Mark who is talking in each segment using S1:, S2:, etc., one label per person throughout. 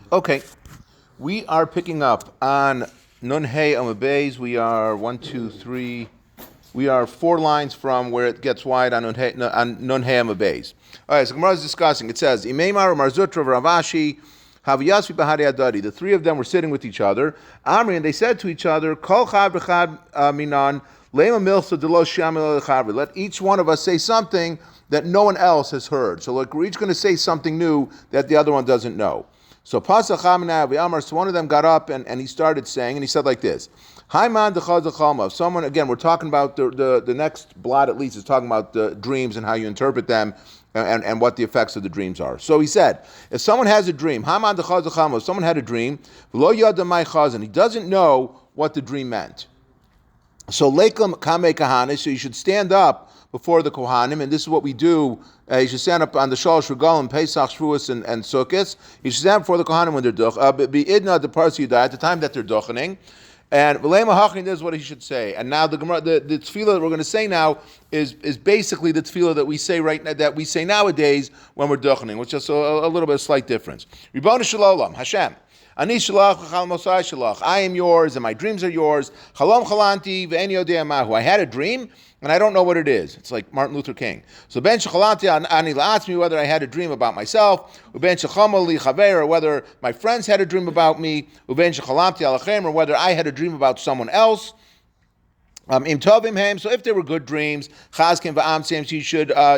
S1: Okay, we are picking up on Nun Hey Amud Beis. We are 1, 2, 3. We are 4 lines from where it gets wide on Nun Hey Amud Beis. All right, so Gemara is discussing. It says, Imeimar Marzutra Ravashi Haviyasvi Bahari Adadi. The three of them were sitting with each other. Amri, and they said to each other, Kol Chad B'Chad Minan Lema Milsa Delo Shamil Lechavri. Let each one of us say something that no one else has heard. So like we're each going to say something new that the other one doesn't know. So Pasach Amar, so one of them got up and he started saying, and he said like this: Haiman Dechaz. Someone, again, we're talking about the next blot at least is talking about the dreams and how you interpret them and what the effects of the dreams are. So he said, if someone has a dream, Haiman Dechaz, if someone had a dream, V'lo Yada Mai Chazan, he doesn't know what the dream meant. So Leikum Kame Kahane, so you should stand up before the Kohanim, and this is what we do. You should stand up on the Shalosh Regalim, Pesach, Shavuos, and Sukkot. You should stand up before the Kohanim when they're duch. Be idna the parts you die at the time that they're duchening. And V'leima Hachin, this is what he should say. And now the tefillah that we're going to say now is basically the tefillah that we say that we say nowadays when we're duchening, which is a little bit of slight difference. Ribbono shel olam, Hashem. Ani shalach v'chal mosai shalach. I am yours, and my dreams are yours. Chalom chalanti v'eni yodei mahu. I had a dream, and I don't know what it is. It's like Martin Luther King. So ben shechalanti ani la'atzmi, whether I had a dream about myself, uben shechama li chaver, or whether my friends had a dream about me, uben shechalanti alachem, or whether I had a dream about someone else. Im tovim hem. So if they were good dreams, chazkim va'amsim,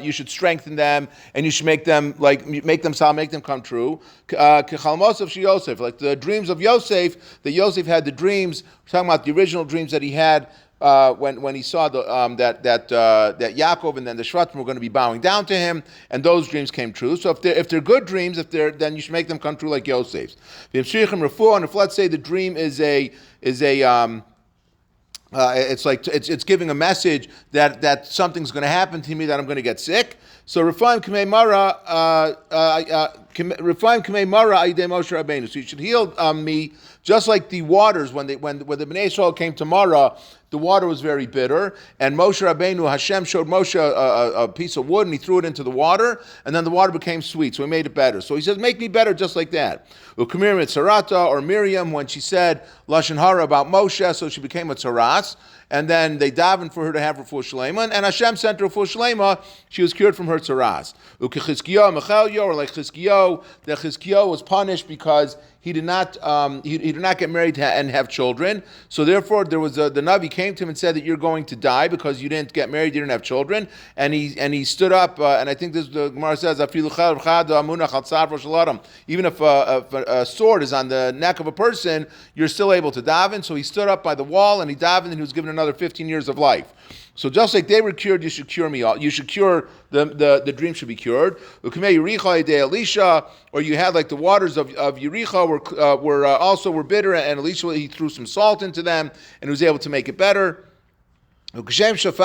S1: you should strengthen them and you should make them come true. Kechalmos of Yosef, like the dreams of Yosef. That Yosef had the dreams. We're talking about the original dreams that he had when he saw that Yaakov and then the Shvatim were going to be bowing down to him, and those dreams came true. So if they're good dreams, then you should make them come true like Yosef's. And if let's say the dream is it's giving a message that something's going to happen to me, that I'm going to get sick. So Refaim Kamei Mara Aidei Moshe Rabbeinu. So you should heal me just like the waters when the Bnei Yisrael came to Mara. The water was very bitter, and Moshe Rabbeinu, Hashem showed Moshe a piece of wood, and he threw it into the water, and then the water became sweet, so he made it better. So he says, make me better just like that. Ukamir Mitzarata, or Miriam, when she said Lashon Hara about Moshe, so she became a Tzaras, and then they davened for her to have her full shlema, and Hashem sent her full shlema, she was cured from her Tzaras. Ukechizkiyo Mechelyo, or like Chizkiyo, that Chizkiyo was punished because he did not get married and have children. So therefore, there was the Navi came to him and said that you're going to die because you didn't get married, you didn't have children. And he stood up, and I think this the Gemara says, even if a sword is on the neck of a person, you're still able to daven. So he stood up by the wall and he davened, and he was given another 15 years of life. So just like they were cured, you should cure me. You should cure the dream should be cured. Or you had like the waters of Yericho were bitter, and Elisha he threw some salt into them, and he was able to make it better. And just like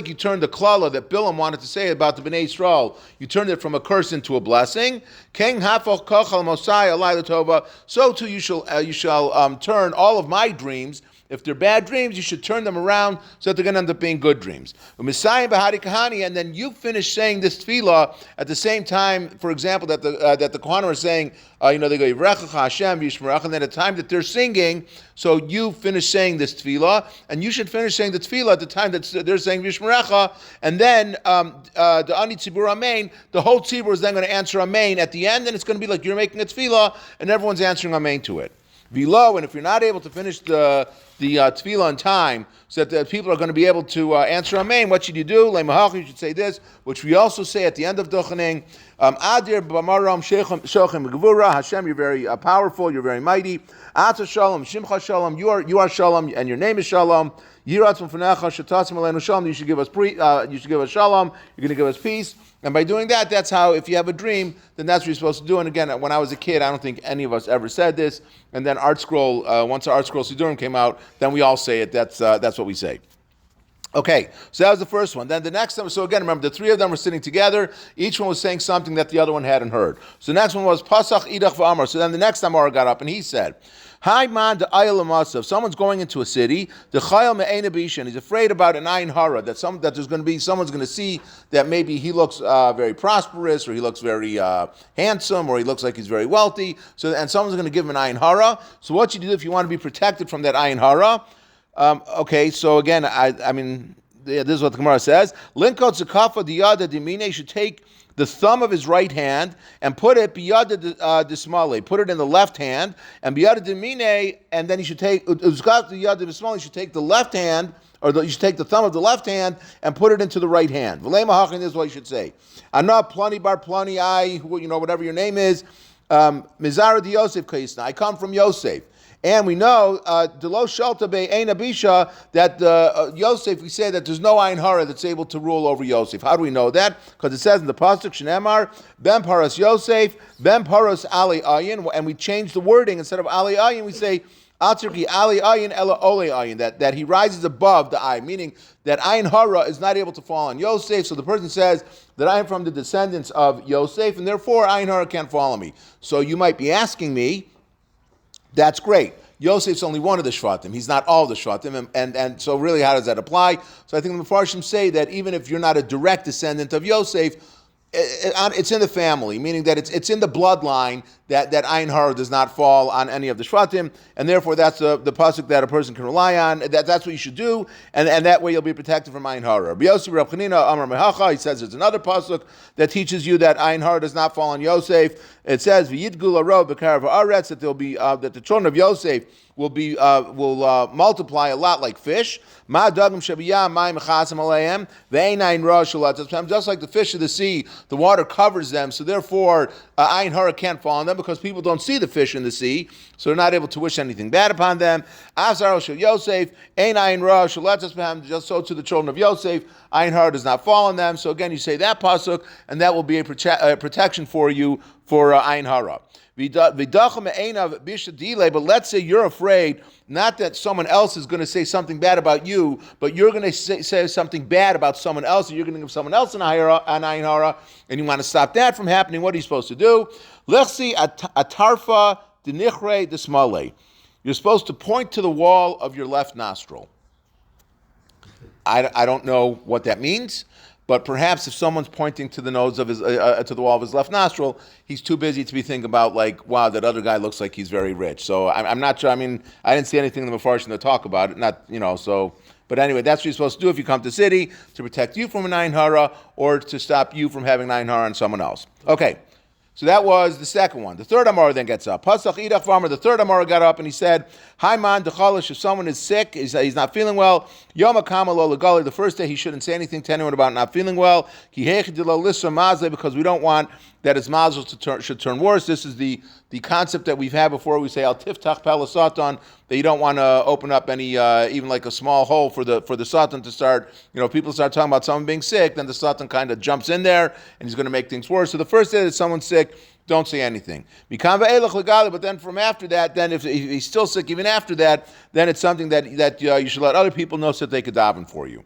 S1: you turned the klala that Bilam wanted to say about the Bnei Yisrael, you turned it from a curse into a blessing. So too you shall turn all of my dreams. If they're bad dreams, you should turn them around so that they're going to end up being good dreams. And then you finish saying this tefillah at the same time, for example, that the Kohanim are saying, they go, Berachos Hashem Yishmerach, and then at the time that they're singing, so you finish saying this tefillah, and you should finish saying the tefillah at the time that they're saying Yishmerecha, and then the Ani Tzibur Amen, the whole Tzibur is then going to answer Amen at the end, and it's going to be like you're making a tefillah, and everyone's answering Amen to it. Below, and if you're not able to finish the tefillah on time, so that the people are going to be able to answer Amen, what should you do? You should say this, which we also say at the end of Duchening. Adir b'maram shochem gevura. Hashem, you're very powerful, you're very mighty. Ata shalom, shimcha shalom. You are shalom, and your name is shalom. Yiratzim v'necha shatasim aleinu shalom. You should give us shalom. You're going to give us peace. And by doing that, that's how, if you have a dream, then that's what you're supposed to do. And again, when I was a kid, I don't think any of us ever said this. And then once the Art Scroll Sidurim came out, then we all say it. That's what we say. Okay, so that was the first one. Then the next one, so again, remember, the three of them were sitting together. Each one was saying something that the other one hadn't heard. So the next one was Pasach Idach V'Amar. So then the next Amar got up and he said, Hi man, the ayel amasav. Someone's going into a city. The chayil me'ena bishan. He's afraid about an ayin hara, that there's going to be someone's going to see that maybe he looks very prosperous, or he looks very handsome, or he looks like he's very wealthy. So and someone's going to give him an ayin hara. So what you do if you want to be protected from that ayin hara? Okay, so again, I mean, this is what the Gemara says. Linkot zekafa diyada dimine should take the thumb of his right hand and put it biyada dismale, put it in the left hand, and biyada dimine, and then he should take uzkat diyada dismale. He should take the left hand, you should take the thumb of the left hand and put it into the right hand. V'lei mahachin is what you should say. Anah plani bar plani I, whatever your name is, mizara di Yosef kaisna. I come from Yosef. And we know, Delo Shalta Be Ein Abisha, that Yosef, we say that there's no Ayin Hara that's able to rule over Yosef. How do we know that? Because it says in the Pasuk, Shenemar, Ben Paras Yosef, Ben Paras Ali Ayin, and we change the wording. Instead of Ali Ayin, we say, Atzirki Ali Ayin Ela Ole Ayin, that he rises above the Ayin, meaning that Ayin Hara is not able to fall on Yosef. So the person says that I am from the descendants of Yosef, and therefore Ayin Hara can't fall on me. So you might be asking me, that's great. Yosef's only one of the Shvatim. He's not all the Shvatim. And so really, how does that apply? So I think the Mefarshim say that even if you're not a direct descendant of Yosef, it's in the family, meaning that it's in the bloodline that Ayin Hara does not fall on any of the Shvatim, and therefore that's the pasuk that a person can rely on. That's what you should do, and that way you'll be protected from Ayin Hara. Rabbi Yossi Reb Chanina Amar Mehacha, he says there's another pasuk that teaches you that Ayin Hara does not fall on Yosef. It says V'yidgul arov b'karav haaretz, that there'll be that the children of Yosef will multiply a lot like fish. Ma dagim shabiyam ma'im chasim aleim ve'einayin ra shalat. Just like the fish of the sea, the water covers them, so therefore Ayin Hara can't fall on them because people don't see the fish in the sea, so they're not able to wish anything bad upon them. Afzar shel Yosef einayin ra shalat. Just so to the children of Yosef, Ayin Hara does not fall on them. So again, you say that pasuk, and that will be a protection for you for Ayin Hara. But let's say you're afraid, not that someone else is going to say something bad about you, but you're going to say something bad about someone else, and you're going to give someone else an Ayin Hara, and you want to stop that from happening. What are you supposed to do? Lechsi atarfa denichre desmale. You're supposed to point to the wall of your left nostril. I don't know what that means. But perhaps if someone's pointing to the nose of his to the wall of his left nostril, he's too busy to be thinking about like, wow, that other guy looks like he's very rich. So I'm not sure. I mean, I didn't see anything in the Mefarshim to talk about it. So. But anyway, that's what you're supposed to do if you come to the city, to protect you from an Ayin Hara or to stop you from having an Ayin Hara on someone else. Okay. So that was the second one. The third Amar then gets up. Pasach Idach V'Amar, the third Amar got up and he said, Hi man, Dechalish, if someone is sick, he's not feeling well, Yom HaKama Lo Legali, the first day he shouldn't say anything to anyone about not feeling well, Ki Hechi Dilo Lissa Mazle, because we don't want that his mazel should turn worse. This is the concept that we've had before. We say Al Tiftach Pala Satan, that you don't want to open up any even like a small hole for the Satan to start. People start talking about someone being sick, then the Satan kind of jumps in there and he's going to make things worse. So the first day that someone's sick, don't say anything. But then from after that, then if he's still sick even after that, then it's something that you should let other people know so that they could daven for you.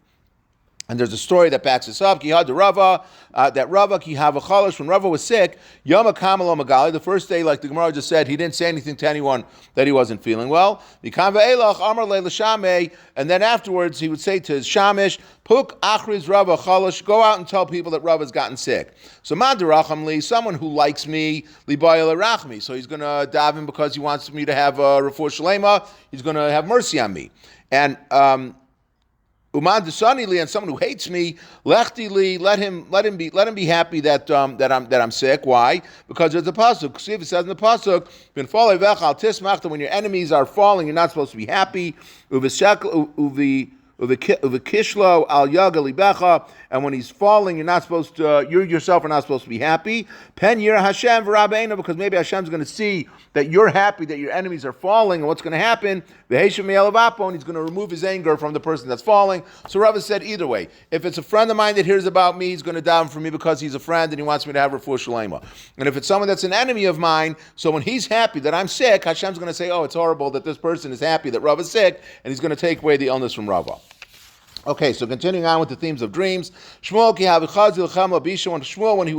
S1: And there's a story that backs this up. That Rava, ki hava chalish, when Rava was sick, Yom HaKama Lo Magali, the first day, like the Gemara just said, he didn't say anything to anyone that he wasn't feeling well. And then afterwards, he would say to his shamish, Puk achriz Rava chalish, go out and tell people that Rava's gotten sick. So Madaracham li, someone who likes me, li bayel rachmi. So he's going to daven because he wants me to have refuah shlema. He's going to have mercy on me. And Uman Desanili, and someone who hates me, Lechtili, let him be happy that I'm sick. Why? Because there's a pasuk. See if it says in the pasuk, "Ben falei vechal tismach." When your enemies are falling, you're not supposed to be happy. Uvekishlo al yaga libecha, and when he's falling, you yourself are not supposed to be happy. Pen yira Hashem v'rabeinu, because maybe Hashem's going to see that you're happy that your enemies are falling, and what's going to happen? V'heishem me'elavapo, and he's going to remove his anger from the person that's falling. So Rava said either way, if it's a friend of mine that hears about me, he's going to daven for me because he's a friend and he wants me to have refuah shalema. And if it's someone that's an enemy of mine, so when he's happy that I'm sick, Hashem's going to say, oh, it's horrible that this person is happy that Rava's sick, and he's going to take away the illness from Rava. Okay, so continuing on with the themes of dreams. Shmuel ki havichazil chama bisha. When Shmuel, when he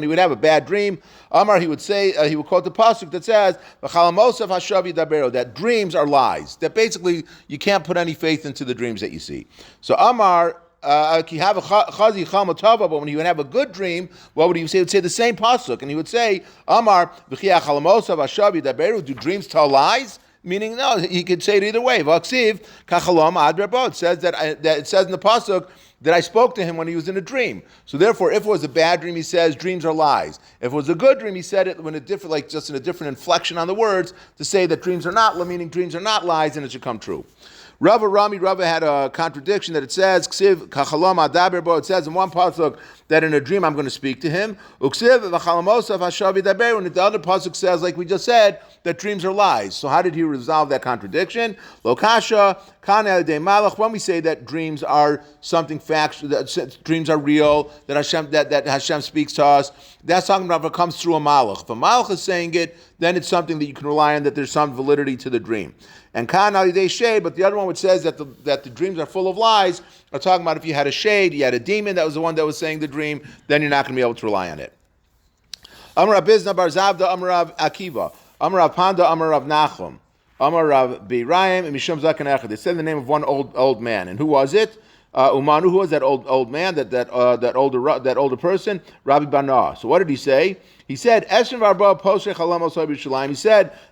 S1: would have a bad dream, Amar, he would say, he would quote the pasuk that says, "V'chalamosav hashavi daberu," that dreams are lies. That basically you can't put any faith into the dreams that you see. So Amar. But when he would have a good dream, what would he say? He would say the same pasuk, and he would say, "Amar v'chia chalamosav hashavi daberu." Do dreams tell lies? Meaning, no, he could say it either way. V'aksiv kachalom ad rabo. It says that it says in the pasuk that I spoke to him when he was in a dream. So therefore, if it was a bad dream, he says dreams are lies. If it was a good dream, he said it when a different, like just in a different inflection on the words to say that dreams are not, meaning dreams are not lies, and it should come true. Rava had a contradiction that it says, Ksiv kachalom adaber bo. It says in one pasuk that in a dream I'm going to speak to him. Uksiv v'chalamosav hashavi daber. And the other pasuk says, like we just said, that dreams are lies. So how did he resolve that contradiction? Lokasha kana de malach. When we say that dreams are something factual, that dreams are real, that Hashem speaks to us, that's talking about if it comes through a malach. If a malach is saying it, then it's something that you can rely on, that there's some validity to the dream. And kana de shade, but the other one which says that the dreams are full of lies are talking about if you had a shade, you had a demon that was the one that was saying the dream, then you're not going to be able to rely on it. Amar Rav Bizna bar Zavda, Amar Rav Akiva, Amar Rav Panda, Amar Rav Nachum, Amar Rav Beirayim, and Mishum Zakan Echad. They said the name of one old man, and who was it? Umanu, who was that old man, that older person? Rabbi Bana. So what did he say? He said, he said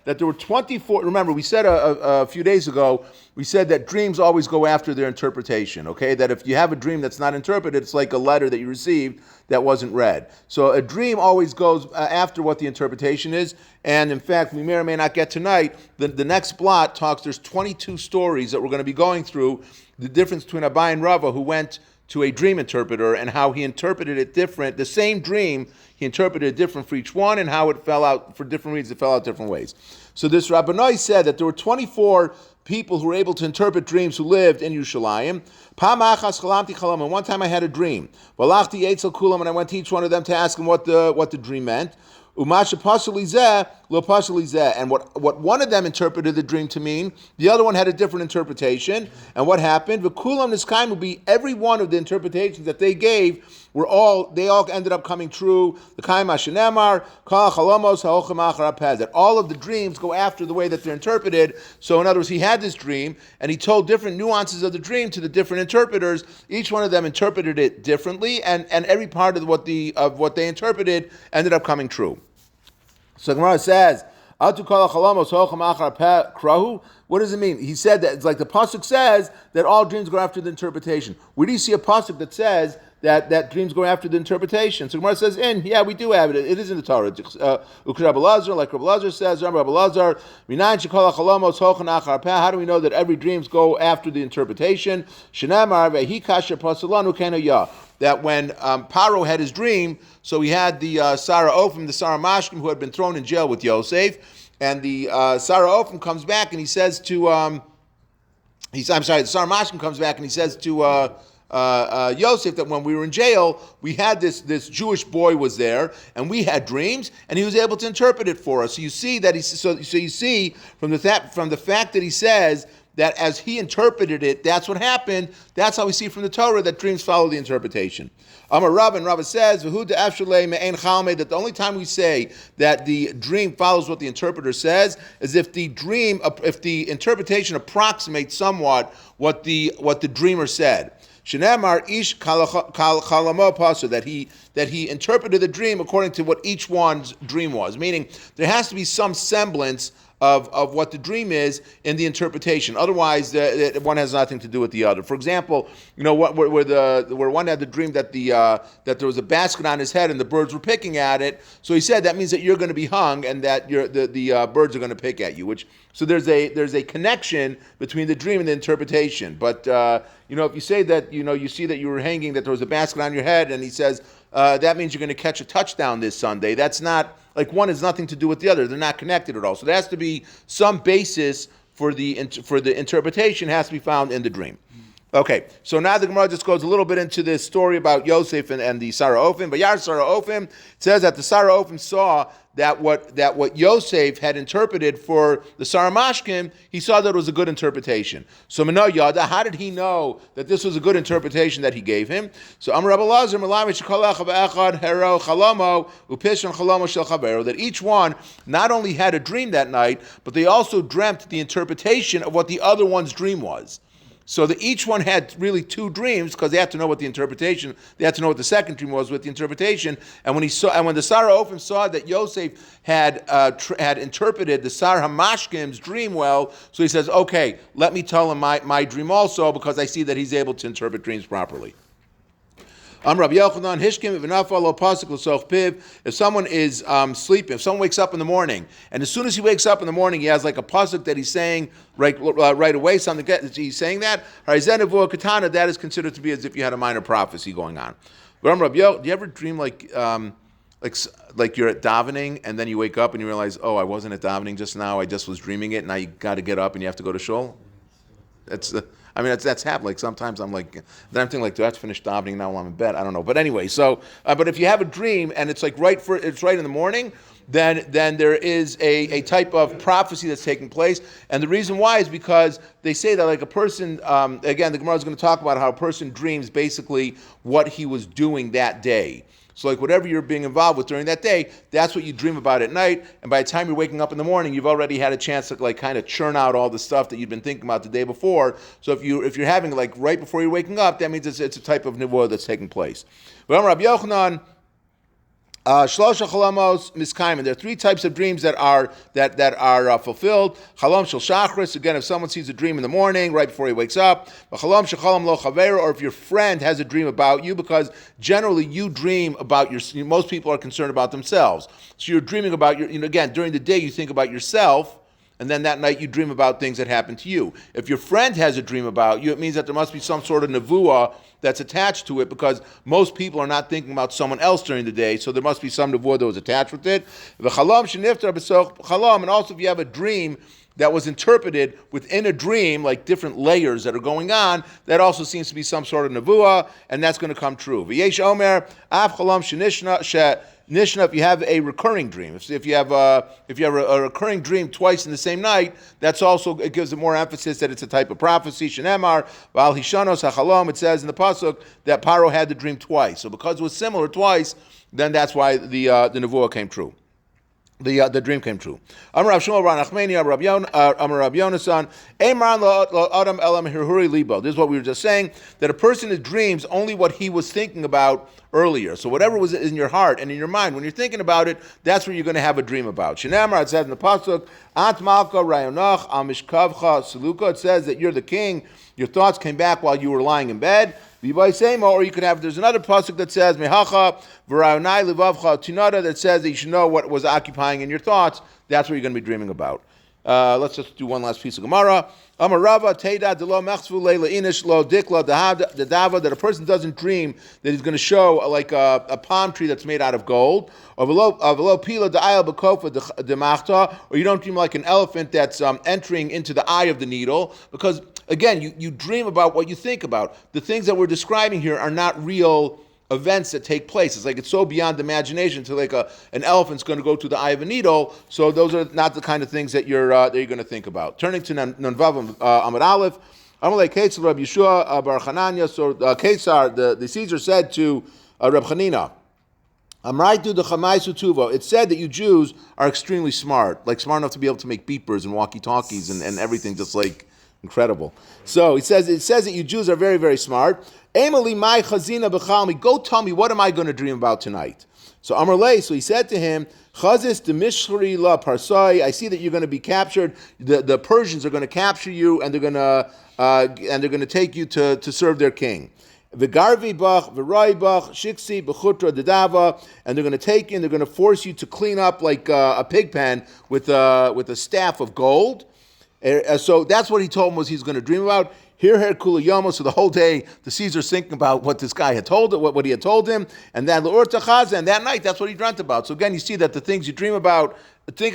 S1: that there were 24, remember we said a few days ago, we said that dreams always go after their interpretation, okay? That if you have a dream that's not interpreted, it's like a letter that you received that wasn't read. So a dream always goes after what the interpretation is, and in fact, we may or may not get tonight, the next blot there's 22 stories that we're going to be going through, the difference between Abai and Rava, who went to a dream interpreter, and how he interpreted it different. The same dream, he interpreted it different for each one, and how it fell out, for different reasons, it fell out different ways. So this Rabbanoi said that there were 24 people who were able to interpret dreams who lived in Yerushalayim. And one time I had a dream. And I went to each one of them to ask them what the dream meant. And what one of them interpreted the dream to mean, the other one had a different interpretation. And what happened? Every one of the interpretations that they gave they all ended up coming true. That all of the dreams go after the way that they're interpreted. So in other words, he had this dream and he told different nuances of the dream to the different interpreters. Each one of them interpreted it differently, and every part of what they interpreted ended up coming true. So Gemara says, what does it mean? He said that it's like the pasuk says that all dreams go after the interpretation. Where do you see a pasuk that says that dreams go after the interpretation? So Gemara says, we do have it. It is in the Torah. Like Rabbi Lazar says, Rabbi Lazar, how do we know that every dreams go after the interpretation? That when Paro had his dream, so he had the Sarah Ophim, the Sarah Mashkim, who had been thrown in jail with Yosef, and the Sarah Ophim comes back and he says to, the Sarah Mashkim comes back and he says to Yosef that when we were in jail, we had this Jewish boy was there, and we had dreams, and he was able to interpret it for us. So you see that so you see from the fact that he says that as he interpreted it, that's what happened. That's how we see from the Torah that dreams follow the interpretation. Amar Rav, and Rav says, that the only time we say that the dream follows what the interpreter says is if the interpretation approximates somewhat what the dreamer said. Shenamar ish chalamo pasu, that he interpreted the dream according to what each one's dream was. Meaning there has to be some semblance of what the dream is in the interpretation. Otherwise, one has nothing to do with the other. For example, where one had the dream that there was a basket on his head and the birds were picking at it. So he said that means that you're going to be hung and that the birds are going to pick at you. So there's a connection between the dream and the interpretation. But if you say that you see that you were hanging, that there was a basket on your head, and he says that means you're going to catch a touchdown this Sunday. That's not, like, one has nothing to do with the other. They're not connected at all. So there has to be some basis for the interpretation has to be found in the dream. Okay, so now the Gemara just goes a little bit into this story about Yosef and the Sarah Ophim. But Yar Sarah Ophim says that the Sarah Ophim saw that what Yosef had interpreted for the Sarah Mashkim, he saw that it was a good interpretation. So Mano Yada, how did he know that this was a good interpretation that he gave him? So Amar Rabbi Lazar Hero Chalomo Upishon Chalomo Shel Chavero, that each one not only had a dream that night, but they also dreamt the interpretation of what the other one's dream was. So that each one had really two dreams because they had to know what the interpretation. They had to know what the second dream was with the interpretation. And when the Sarah Ophim saw that Yosef had interpreted the Sarah Hamashkim's dream well, so he says, "Okay, let me tell him my dream also because I see that he's able to interpret dreams properly." Rabbi Yochanan, Hishkim, if someone is sleeping, if someone wakes up in the morning, and as soon as he wakes up in the morning, he has like a pasuk that he's saying right away, something he's saying that, that is considered to be as if you had a minor prophecy going on. But Rabbi Yochanan, do you ever dream like you're at davening, and then you wake up and you realize, oh, I wasn't at davening just now, I just was dreaming it, and now you got to get up and you have to go to shul? That's happened. Like sometimes I'm like, then I'm thinking like, do I have to finish davening now while I'm in bed? I don't know. But anyway, so but if you have a dream and it's like it's right in the morning, then there is a type of prophecy that's taking place. And the reason why is because they say that like a person, again, the Gemara is going to talk about how a person dreams basically what he was doing that day. So like whatever you're being involved with during that day, that's what you dream about at night. And by the time you're waking up in the morning, you've already had a chance to like kind of churn out all the stuff that you've been thinking about the day before. So if you're having like right before you're waking up, that means it's a type of nivuah that's taking place. But Rabbi Yochanan, Shlosha chalamos miskaimen. There are three types of dreams that are fulfilled. Chalom shel shachris. Again, if someone sees a dream in the morning, right before he wakes up. Chalom shechalam lo chaver. Or if your friend has a dream about you, because generally you dream about most people are concerned about themselves. So you're dreaming about again, during the day you think about yourself, and then that night you dream about things that happen to you. If your friend has a dream about you, it means that there must be some sort of nevuah that's attached to it, because most people are not thinking about someone else during the day, so there must be some nevuah that was attached with it. And also if you have a dream that was interpreted within a dream, like different layers that are going on, that also seems to be some sort of nevuah, and that's going to come true. V'yesh omer, av chalam shenishna, Nishna, if you have a recurring dream, if you have a recurring dream twice in the same night, that's also, it gives it more emphasis that it's a type of prophecy. Shenemar, Val Hishanos HaChalom, it says in the pasuk that Paro had the dream twice. So because it was similar twice, then that's why the nevuah came true. The dream came true. Amar Rav Shmuel Bar Nachmani, Amar Rav Yonasan, Eiman lo Adam elam hirhuri libo. This is what we were just saying, that a person dreams only what he was thinking about earlier. So whatever was in your heart and in your mind, when you're thinking about it, that's what you're going to have a dream about. Shenamar, it says in the pasuk, Ant Malka Rayonach Al Mishkavcha Saluka. It says that you're the king. Your thoughts came back while you were lying in bed. Or you could have, there's another pasuk that says, Mehacha v'rayonai livavcha tinada, that says that you should know what was occupying in your thoughts. That's what you're going to be dreaming about. Let's just do one last piece of Gemara. Amarava teida delo mechzvu leila inish lo dikla dava, that a person doesn't dream that he's going to show like a palm tree that's made out of gold, or velo pila da'ayel b'kofa demachta, or you don't dream like an elephant that's entering into the eye of the needle, because again, you dream about what you think about. The things that we're describing here are not real events that take place. It's like it's so beyond imagination to like an elephant's going to go to the eye of a needle. So those are not the kind of things that you're going to think about. Turning to Nunvav Amud Aleph, Amalei Ketzar Rabbi Yeshua Bar Chananya. So Ketzar, the Caesar said to Reb Chanina, it said that you Jews are extremely smart, like smart enough to be able to make beepers and walkie-talkies and everything, just like incredible. So it says that you Jews are very, very smart. Emily, my chazina b'chalmi, go tell me, what am I going to dream about tonight? So Amarle, so he said to him, Chazis demishri la parsai, I see that you're going to be captured. The Persians are going to capture you, and they're going to take you to serve their king. V'garvi bach, v'rai bach, shiksi b'chutra dedava, and they're going to take you, and they're going to force you to clean up like a pig pen with a staff of gold. So that's what he told him was he's going to dream about. Here, Kula Yomo. So the whole day, the Caesar's thinking about what this guy had told, what he had told him, and then L'ur Tachaza, and that night, that's what he dreamt about. So again, you see that the things you think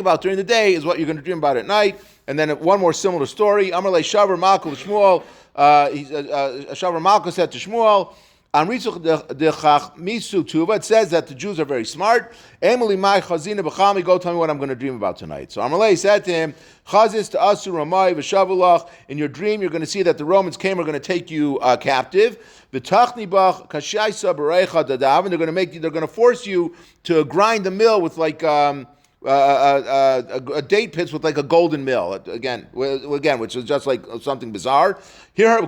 S1: about during the day is what you're going to dream about at night. And then one more similar story. Amar le Shavar Malka Shmuel. Shavar Malka said to Shmuel, on Ritzuk de Misu Tuva, it says that the Jews are very smart. Emily Mai Chazina B'chami, go tell me what I'm going to dream about tonight. So Amalei said to him, Chazis to Asur Ramai V'Shavulach, in your dream you're going to see that the Romans are going to take you captive. V'Tachni Bach Kashaisa B'Reicha Dadav, and they're going to force you to grind the mill with like a date pits with like a golden mill again, which is just like something bizarre. Here, he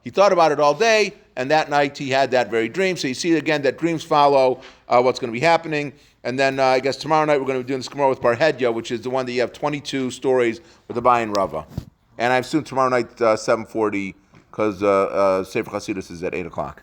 S1: thought about it all day, and that night he had that very dream. So you see again that dreams follow what's going to be happening. And then I guess tomorrow night we're going to be doing this Gemara with Barhedya, which is the one that you have 22 stories with the Abai and Rava. And I assume tomorrow night 7:40 because Sefer Chasidus is at 8:00.